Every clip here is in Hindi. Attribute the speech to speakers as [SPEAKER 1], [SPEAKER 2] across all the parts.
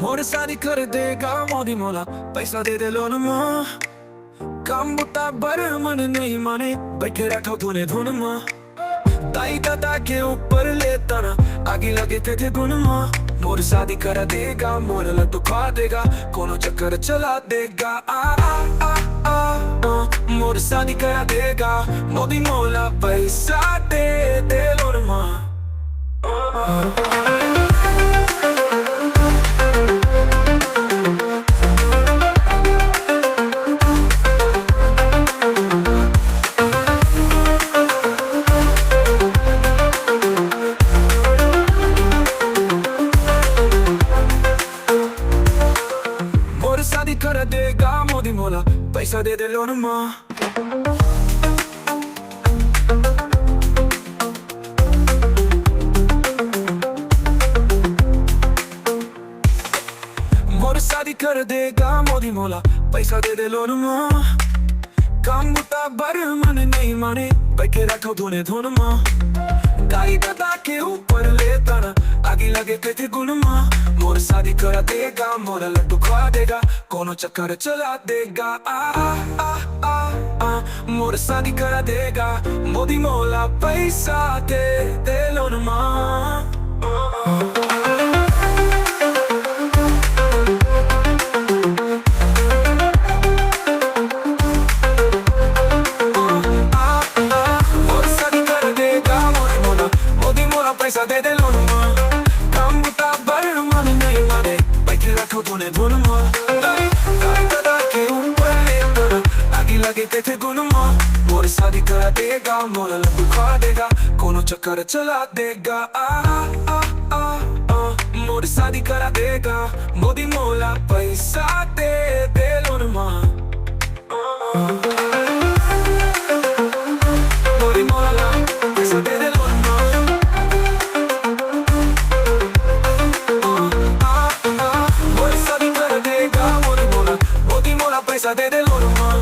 [SPEAKER 1] मोर शादी कर देगा मोदी मोला पैसा दे दे लोन माँ। काम बुता बर मन नहीं माने बैठे रखो तूने धुन माँ। ताई दादा के ऊपर लेता ना आगे लगे थे गुन माँ। मोर शादी कर देगा मोर लड्डू खा देगा कोनो चक्कर चला देगा मोर शादी कर देगा मोदी मोला पैसा दे दे लोन माँ। शादी कर देगा मोदी मोला पैसा दे दे लोन माँ। मोर शादी कर देगा मोदी मोला पैसा दे दे लोन माँ। काम बुता बर मन नहीं माने बैठे रखो धुने धुन माँ। गाई दादा के ऊपर लेता ना आगे लगे थे गुन माँ। मोर शादी कर देगा मोरा लड्डू खा देगा कोनो चक्कर चला देगा मोर शादी कर देगा मोदी मोला पैसा दे दे लोन माँ। मोर शादी कर देगा मोदी मोला पैसा दे दे लोन माँ। काम बुता बर मन नहीं माने बैठे रखो तूने धुन माँ। दादा के ऊपर लेता आगे लगे थे गुन माँ। मोर शादी कर देगा मोरा लड्डू खा देगा कोनो चक्कर चला देगा मोर शादी कर देगा मोदी मोला पैसा दे दे लोन माँ। मोदी मोला पैसा दे दे लोन माँ। पैसा दे दे लोन माँ।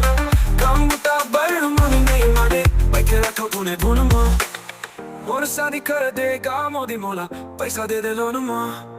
[SPEAKER 1] काम बुता बर मन नहीं माने बैठे रखो तूने धुन माँ। मोर शादी कर देगा मोदी मोला पैसा दे दे लोन माँ।